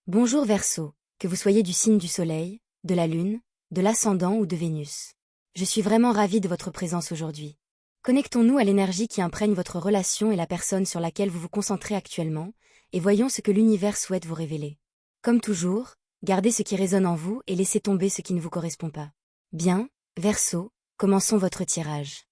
Bonjour Verseau, que vous soyez du signe du Soleil, de la Lune, de l'Ascendant ou de Vénus. Je suis vraiment ravie de votre présence aujourd'hui. Connectons-nous à l'énergie qui imprègne votre relation et la personne sur laquelle vous vous concentrez actuellement, et voyons ce que l'univers souhaite vous révéler. Comme toujours, gardez ce qui résonne en vous et laissez tomber ce qui ne vous correspond pas. Bien, Verseau, commençons votre tirage.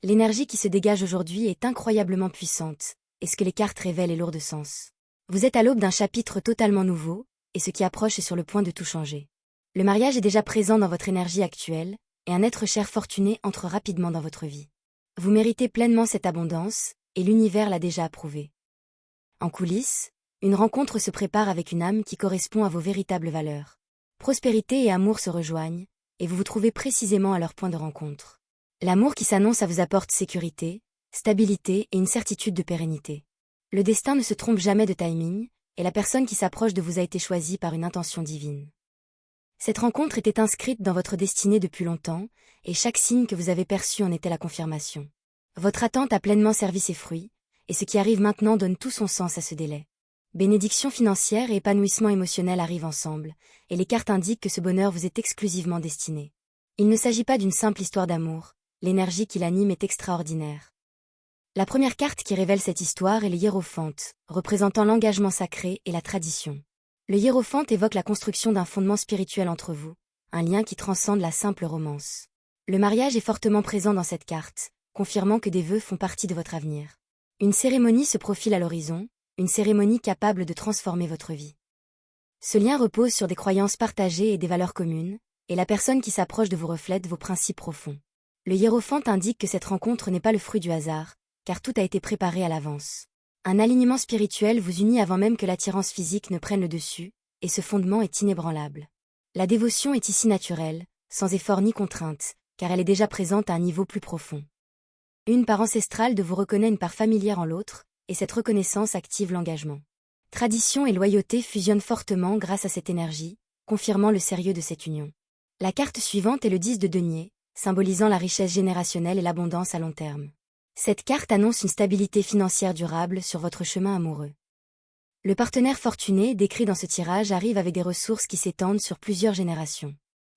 L'énergie qui se dégage aujourd'hui est incroyablement puissante, et ce que les cartes révèlent est lourd de sens. Vous êtes à l'aube d'un chapitre totalement nouveau, et ce qui approche est sur le point de tout changer. Le mariage est déjà présent dans votre énergie actuelle, et un être cher fortuné entre rapidement dans votre vie. Vous méritez pleinement cette abondance, et l'univers l'a déjà approuvé. En coulisses, une rencontre se prépare avec une âme qui correspond à vos véritables valeurs. Prospérité et amour se rejoignent, et vous vous trouvez précisément à leur point de rencontre. L'amour qui s'annonce vous apporte sécurité, stabilité et une certitude de pérennité. Le destin ne se trompe jamais de timing, et la personne qui s'approche de vous a été choisie par une intention divine. Cette rencontre était inscrite dans votre destinée depuis longtemps, et chaque signe que vous avez perçu en était la confirmation. Votre attente a pleinement servi ses fruits, et ce qui arrive maintenant donne tout son sens à ce délai. Bénédiction financière et épanouissement émotionnel arrivent ensemble, et les cartes indiquent que ce bonheur vous est exclusivement destiné. Il ne s'agit pas d'une simple histoire d'amour, l'énergie qui l'anime est extraordinaire. La première carte qui révèle cette histoire est le hiérophante, représentant l'engagement sacré et la tradition. Le hiérophante évoque la construction d'un fondement spirituel entre vous, un lien qui transcende la simple romance. Le mariage est fortement présent dans cette carte, confirmant que des vœux font partie de votre avenir. Une cérémonie se profile à l'horizon, une cérémonie capable de transformer votre vie. Ce lien repose sur des croyances partagées et des valeurs communes, et la personne qui s'approche de vous reflète vos principes profonds. Le hiérophante indique que cette rencontre n'est pas le fruit du hasard, car tout a été préparé à l'avance. Un alignement spirituel vous unit avant même que l'attirance physique ne prenne le dessus, et ce fondement est inébranlable. La dévotion est ici naturelle, sans effort ni contrainte, car elle est déjà présente à un niveau plus profond. Une part ancestrale de vous reconnaît une part familière en l'autre, et cette reconnaissance active l'engagement. Tradition et loyauté fusionnent fortement grâce à cette énergie, confirmant le sérieux de cette union. La carte suivante est le 10 de denier, symbolisant la richesse générationnelle et l'abondance à long terme. Cette carte annonce une stabilité financière durable sur votre chemin amoureux. Le partenaire fortuné décrit dans ce tirage arrive avec des ressources qui s'étendent sur plusieurs générations.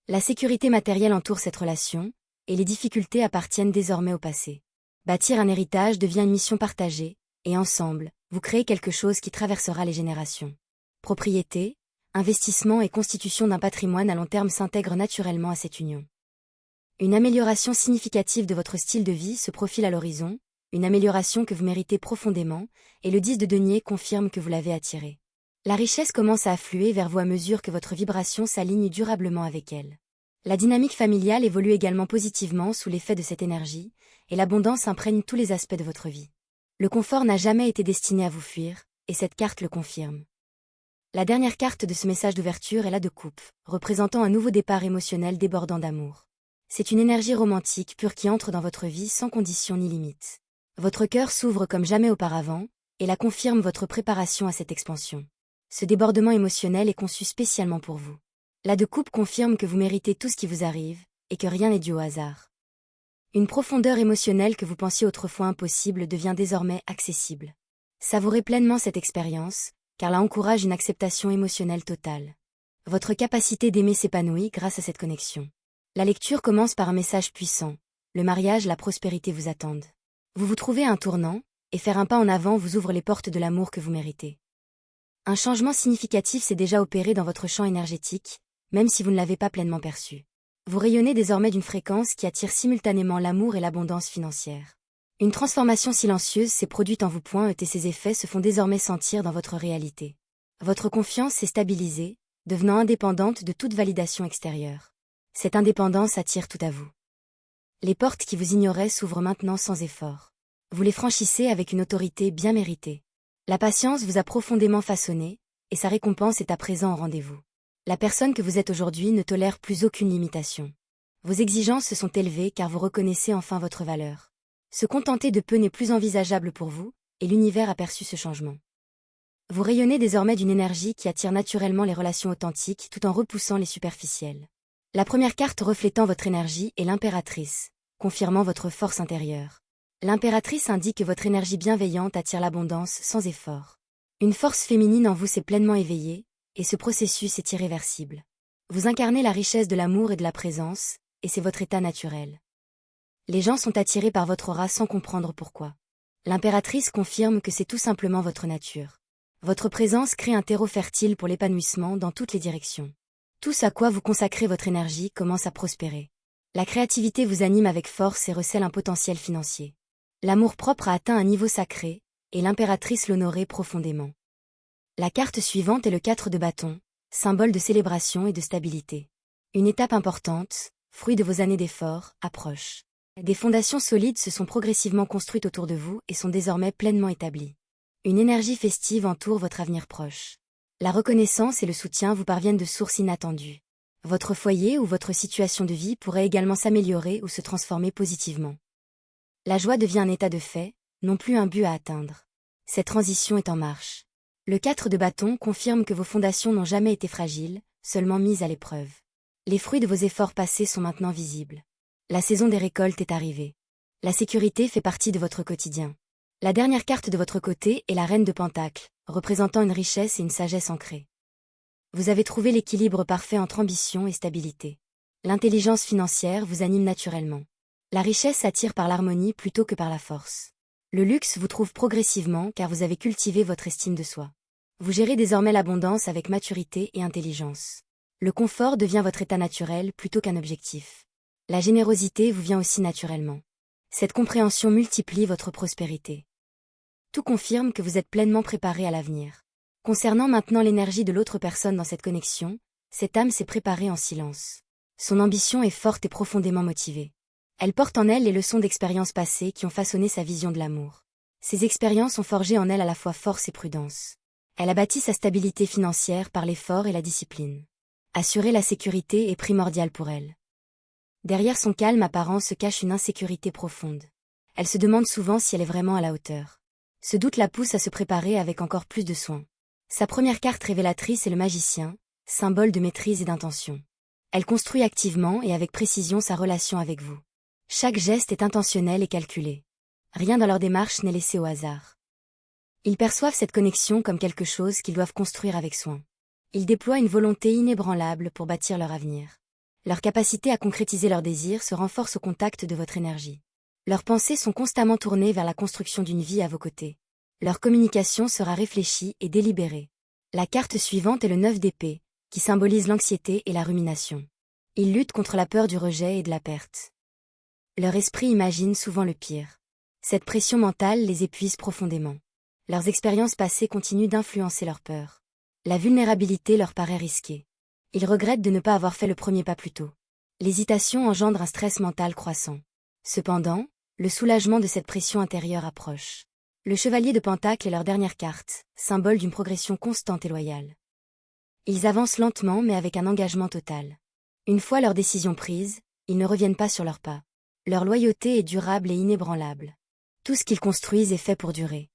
La sécurité matérielle entoure cette relation, et les difficultés appartiennent désormais au passé. Bâtir un héritage devient une mission partagée, et ensemble, vous créez quelque chose qui traversera les générations. Propriété, investissement et constitution d'un patrimoine à long terme s'intègrent naturellement à cette union. Une amélioration significative de votre style de vie se profile à l'horizon, une amélioration que vous méritez profondément, et le 10 de denier confirme que vous l'avez attirée. La richesse commence à affluer vers vous à mesure que votre vibration s'aligne durablement avec elle. La dynamique familiale évolue également positivement sous l'effet de cette énergie, et l'abondance imprègne tous les aspects de votre vie. Le confort n'a jamais été destiné à vous fuir, et cette carte le confirme. La dernière carte de ce message d'ouverture est la de coupe, représentant un nouveau départ émotionnel débordant d'amour. C'est une énergie romantique pure qui entre dans votre vie sans condition ni limite. Votre cœur s'ouvre comme jamais auparavant, et la confirme votre préparation à cette expansion. Ce débordement émotionnel est conçu spécialement pour vous. La de coupe confirme que vous méritez tout ce qui vous arrive, et que rien n'est dû au hasard. Une profondeur émotionnelle que vous pensiez autrefois impossible devient désormais accessible. Savourez pleinement cette expérience, car là encourage une acceptation émotionnelle totale. Votre capacité d'aimer s'épanouit grâce à cette connexion. La lecture commence par un message puissant. Le mariage, la prospérité vous attendent. Vous vous trouvez à un tournant, et faire un pas en avant vous ouvre les portes de l'amour que vous méritez. Un changement significatif s'est déjà opéré dans votre champ énergétique, même si vous ne l'avez pas pleinement perçu. Vous rayonnez désormais d'une fréquence qui attire simultanément l'amour et l'abondance financière. Une transformation silencieuse s'est produite en vous et ses effets se font désormais sentir dans votre réalité. Votre confiance s'est stabilisée, devenant indépendante de toute validation extérieure. Cette indépendance attire tout à vous. Les portes qui vous ignoraient s'ouvrent maintenant sans effort. Vous les franchissez avec une autorité bien méritée. La patience vous a profondément façonné, et sa récompense est à présent au rendez-vous. La personne que vous êtes aujourd'hui ne tolère plus aucune limitation. Vos exigences se sont élevées car vous reconnaissez enfin votre valeur. Se contenter de peu n'est plus envisageable pour vous, et l'univers a perçu ce changement. Vous rayonnez désormais d'une énergie qui attire naturellement les relations authentiques tout en repoussant les superficielles. La première carte reflétant votre énergie est l'impératrice, confirmant votre force intérieure. L'impératrice indique que votre énergie bienveillante attire l'abondance sans effort. Une force féminine en vous s'est pleinement éveillée, et ce processus est irréversible. Vous incarnez la richesse de l'amour et de la présence, et c'est votre état naturel. Les gens sont attirés par votre aura sans comprendre pourquoi. L'impératrice confirme que c'est tout simplement votre nature. Votre présence crée un terreau fertile pour l'épanouissement dans toutes les directions. Tout ce à quoi vous consacrez votre énergie commence à prospérer. La créativité vous anime avec force et recèle un potentiel financier. L'amour-propre a atteint un niveau sacré, et l'impératrice l'honorait profondément. La carte suivante est le 4 de bâton, symbole de célébration et de stabilité. Une étape importante, fruit de vos années d'efforts, approche. Des fondations solides se sont progressivement construites autour de vous et sont désormais pleinement établies. Une énergie festive entoure votre avenir proche. La reconnaissance et le soutien vous parviennent de sources inattendues. Votre foyer ou votre situation de vie pourrait également s'améliorer ou se transformer positivement. La joie devient un état de fait, non plus un but à atteindre. Cette transition est en marche. Le 4 de bâton confirme que vos fondations n'ont jamais été fragiles, seulement mises à l'épreuve. Les fruits de vos efforts passés sont maintenant visibles. La saison des récoltes est arrivée. La sécurité fait partie de votre quotidien. La dernière carte de votre côté est la reine de Pentacles, représentant une richesse et une sagesse ancrée. Vous avez trouvé l'équilibre parfait entre ambition et stabilité. L'intelligence financière vous anime naturellement. La richesse attire par l'harmonie plutôt que par la force. Le luxe vous trouve progressivement car vous avez cultivé votre estime de soi. Vous gérez désormais l'abondance avec maturité et intelligence. Le confort devient votre état naturel plutôt qu'un objectif. La générosité vous vient aussi naturellement. Cette compréhension multiplie votre prospérité. Tout confirme que vous êtes pleinement préparé à l'avenir. Concernant maintenant l'énergie de l'autre personne dans cette connexion, cette âme s'est préparée en silence. Son ambition est forte et profondément motivée. Elle porte en elle les leçons d'expériences passées qui ont façonné sa vision de l'amour. Ces expériences ont forgé en elle à la fois force et prudence. Elle a bâti sa stabilité financière par l'effort et la discipline. Assurer la sécurité est primordial pour elle. Derrière son calme apparent se cache une insécurité profonde. Elle se demande souvent si elle est vraiment à la hauteur. Ce doute la pousse à se préparer avec encore plus de soin. Sa première carte révélatrice est le magicien, symbole de maîtrise et d'intention. Elle construit activement et avec précision sa relation avec vous. Chaque geste est intentionnel et calculé. Rien dans leur démarche n'est laissé au hasard. Ils perçoivent cette connexion comme quelque chose qu'ils doivent construire avec soin. Ils déploient une volonté inébranlable pour bâtir leur avenir. Leur capacité à concrétiser leurs désirs se renforce au contact de votre énergie. Leurs pensées sont constamment tournées vers la construction d'une vie à vos côtés. Leur communication sera réfléchie et délibérée. La carte suivante est le 9 d'épée, qui symbolise l'anxiété et la rumination. Ils luttent contre la peur du rejet et de la perte. Leur esprit imagine souvent le pire. Cette pression mentale les épuise profondément. Leurs expériences passées continuent d'influencer leur peur. La vulnérabilité leur paraît risquée. Ils regrettent de ne pas avoir fait le premier pas plus tôt. L'hésitation engendre un stress mental croissant. Cependant, le soulagement de cette pression intérieure approche. Le chevalier de Pentacles est leur dernière carte, symbole d'une progression constante et loyale. Ils avancent lentement mais avec un engagement total. Une fois leur décision prise, ils ne reviennent pas sur leurs pas. Leur loyauté est durable et inébranlable. Tout ce qu'ils construisent est fait pour durer.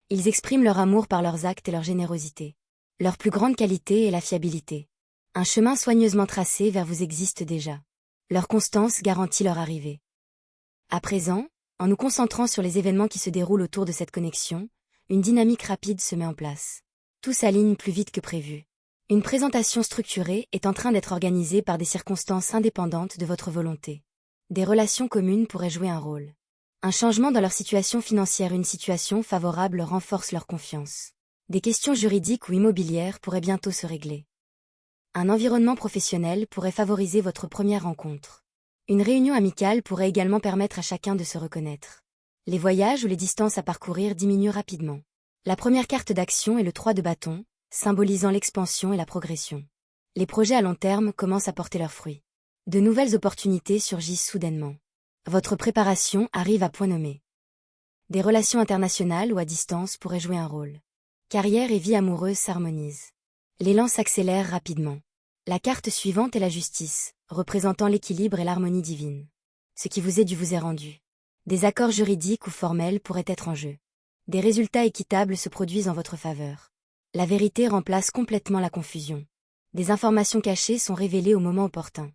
Ils expriment leur amour par leurs actes et leur générosité. Leur plus grande qualité est la fiabilité. Un chemin soigneusement tracé vers vous existe déjà. Leur constance garantit leur arrivée. À présent, en nous concentrant sur les événements qui se déroulent autour de cette connexion, une dynamique rapide se met en place. Tout s'aligne plus vite que prévu. Une présentation structurée est en train d'être organisée par des circonstances indépendantes de votre volonté. Des relations communes pourraient jouer un rôle. Un changement dans leur situation financière, une situation favorable renforce leur confiance. Des questions juridiques ou immobilières pourraient bientôt se régler. Un environnement professionnel pourrait favoriser votre première rencontre. Une réunion amicale pourrait également permettre à chacun de se reconnaître. Les voyages ou les distances à parcourir diminuent rapidement. La première carte d'action est le 3 de bâton, symbolisant l'expansion et la progression. Les projets à long terme commencent à porter leurs fruits. De nouvelles opportunités surgissent soudainement. Votre préparation arrive à point nommé. Des relations internationales ou à distance pourraient jouer un rôle. Carrière et vie amoureuse s'harmonisent. L'élan s'accélère rapidement. La carte suivante est la justice, représentant l'équilibre et l'harmonie divine. Ce qui vous est dû vous est rendu. Des accords juridiques ou formels pourraient être en jeu. Des résultats équitables se produisent en votre faveur. La vérité remplace complètement la confusion. Des informations cachées sont révélées au moment opportun.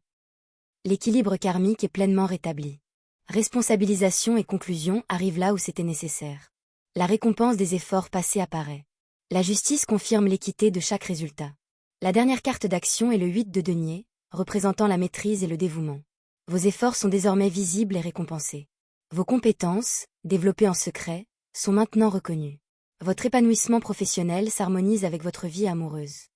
L'équilibre karmique est pleinement rétabli. Responsabilisation et conclusion arrivent là où c'était nécessaire. La récompense des efforts passés apparaît. La justice confirme l'équité de chaque résultat. La dernière carte d'action est le 8 de denier, représentant la maîtrise et le dévouement. Vos efforts sont désormais visibles et récompensés. Vos compétences, développées en secret, sont maintenant reconnues. Votre épanouissement professionnel s'harmonise avec votre vie amoureuse.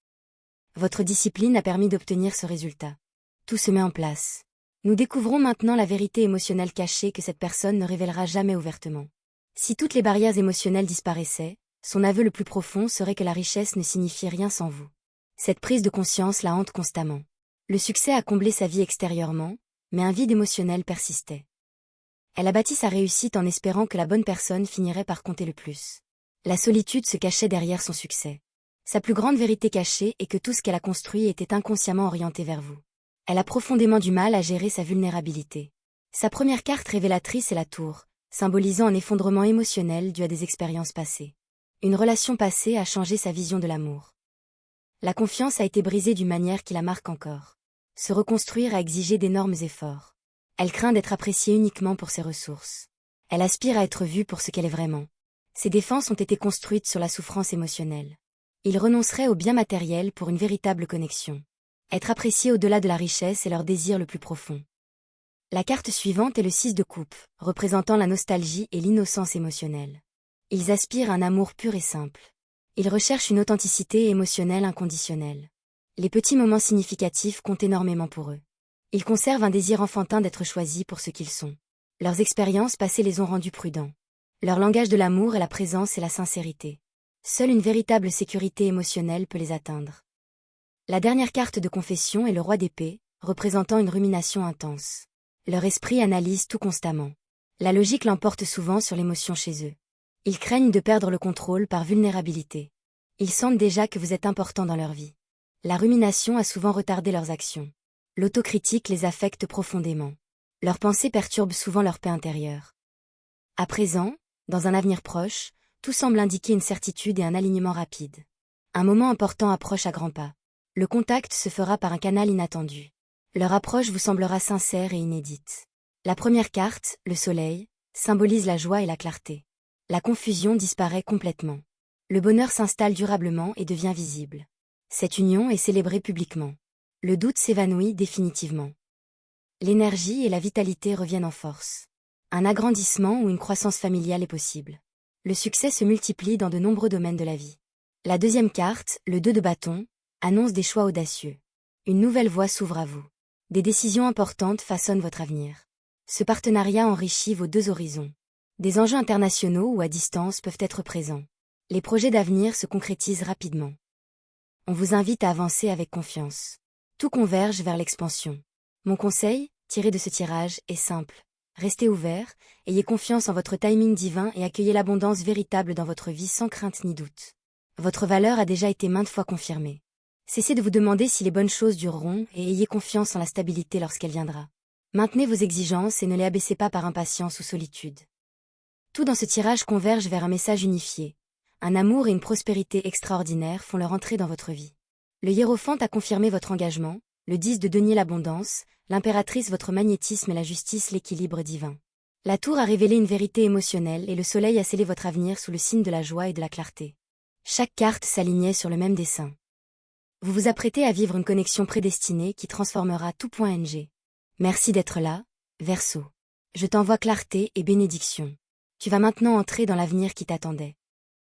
Votre discipline a permis d'obtenir ce résultat. Tout se met en place. Nous découvrons maintenant la vérité émotionnelle cachée que cette personne ne révélera jamais ouvertement. Si toutes les barrières émotionnelles disparaissaient, son aveu le plus profond serait que la richesse ne signifiait rien sans vous. Cette prise de conscience la hante constamment. Le succès a comblé sa vie extérieurement, mais un vide émotionnel persistait. Elle a bâti sa réussite en espérant que la bonne personne finirait par compter le plus. La solitude se cachait derrière son succès. Sa plus grande vérité cachée est que tout ce qu'elle a construit était inconsciemment orienté vers vous. Elle a profondément du mal à gérer sa vulnérabilité. Sa première carte révélatrice est la tour, symbolisant un effondrement émotionnel dû à des expériences passées. Une relation passée a changé sa vision de l'amour. La confiance a été brisée d'une manière qui la marque encore. Se reconstruire a exigé d'énormes efforts. Elle craint d'être appréciée uniquement pour ses ressources. Elle aspire à être vue pour ce qu'elle est vraiment. Ses défenses ont été construites sur la souffrance émotionnelle. Il renoncerait au bien matériel pour une véritable connexion. Être apprécié au-delà de la richesse est leur désir le plus profond. La carte suivante est le 6 de coupe, représentant la nostalgie et l'innocence émotionnelle. Ils aspirent à un amour pur et simple. Ils recherchent une authenticité émotionnelle inconditionnelle. Les petits moments significatifs comptent énormément pour eux. Ils conservent un désir enfantin d'être choisis pour ce qu'ils sont. Leurs expériences passées les ont rendus prudents. Leur langage de l'amour est la présence et la sincérité. Seule une véritable sécurité émotionnelle peut les atteindre. La dernière carte de confession est le roi d'épée, représentant une rumination intense. Leur esprit analyse tout constamment. La logique l'emporte souvent sur l'émotion chez eux. Ils craignent de perdre le contrôle par vulnérabilité. Ils sentent déjà que vous êtes important dans leur vie. La rumination a souvent retardé leurs actions. L'autocritique les affecte profondément. Leurs pensées perturbent souvent leur paix intérieure. À présent, dans un avenir proche, tout semble indiquer une certitude et un alignement rapide. Un moment important approche à grands pas. Le contact se fera par un canal inattendu. Leur approche vous semblera sincère et inédite. La première carte, le soleil, symbolise la joie et la clarté. La confusion disparaît complètement. Le bonheur s'installe durablement et devient visible. Cette union est célébrée publiquement. Le doute s'évanouit définitivement. L'énergie et la vitalité reviennent en force. Un agrandissement ou une croissance familiale est possible. Le succès se multiplie dans de nombreux domaines de la vie. La deuxième carte, le 2 de bâton, annonce des choix audacieux. Une nouvelle voie s'ouvre à vous. Des décisions importantes façonnent votre avenir. Ce partenariat enrichit vos deux horizons. Des enjeux internationaux ou à distance peuvent être présents. Les projets d'avenir se concrétisent rapidement. On vous invite à avancer avec confiance. Tout converge vers l'expansion. Mon conseil, tiré de ce tirage, est simple. Restez ouvert, ayez confiance en votre timing divin et accueillez l'abondance véritable dans votre vie sans crainte ni doute. Votre valeur a déjà été maintes fois confirmée. Cessez de vous demander si les bonnes choses dureront et ayez confiance en la stabilité lorsqu'elle viendra. Maintenez vos exigences et ne les abaissez pas par impatience ou solitude. Tout dans ce tirage converge vers un message unifié. Un amour et une prospérité extraordinaires font leur entrée dans votre vie. Le hiérophante a confirmé votre engagement, le 10 de denier l'abondance, l'impératrice votre magnétisme et la justice l'équilibre divin. La tour a révélé une vérité émotionnelle et le soleil a scellé votre avenir sous le signe de la joie et de la clarté. Chaque carte s'alignait sur le même dessin. Vous vous apprêtez à vivre une connexion prédestinée qui transformera tout .ng. Merci d'être là, Verseau. Je t'envoie clarté et bénédiction. Tu vas maintenant entrer dans l'avenir qui t'attendait.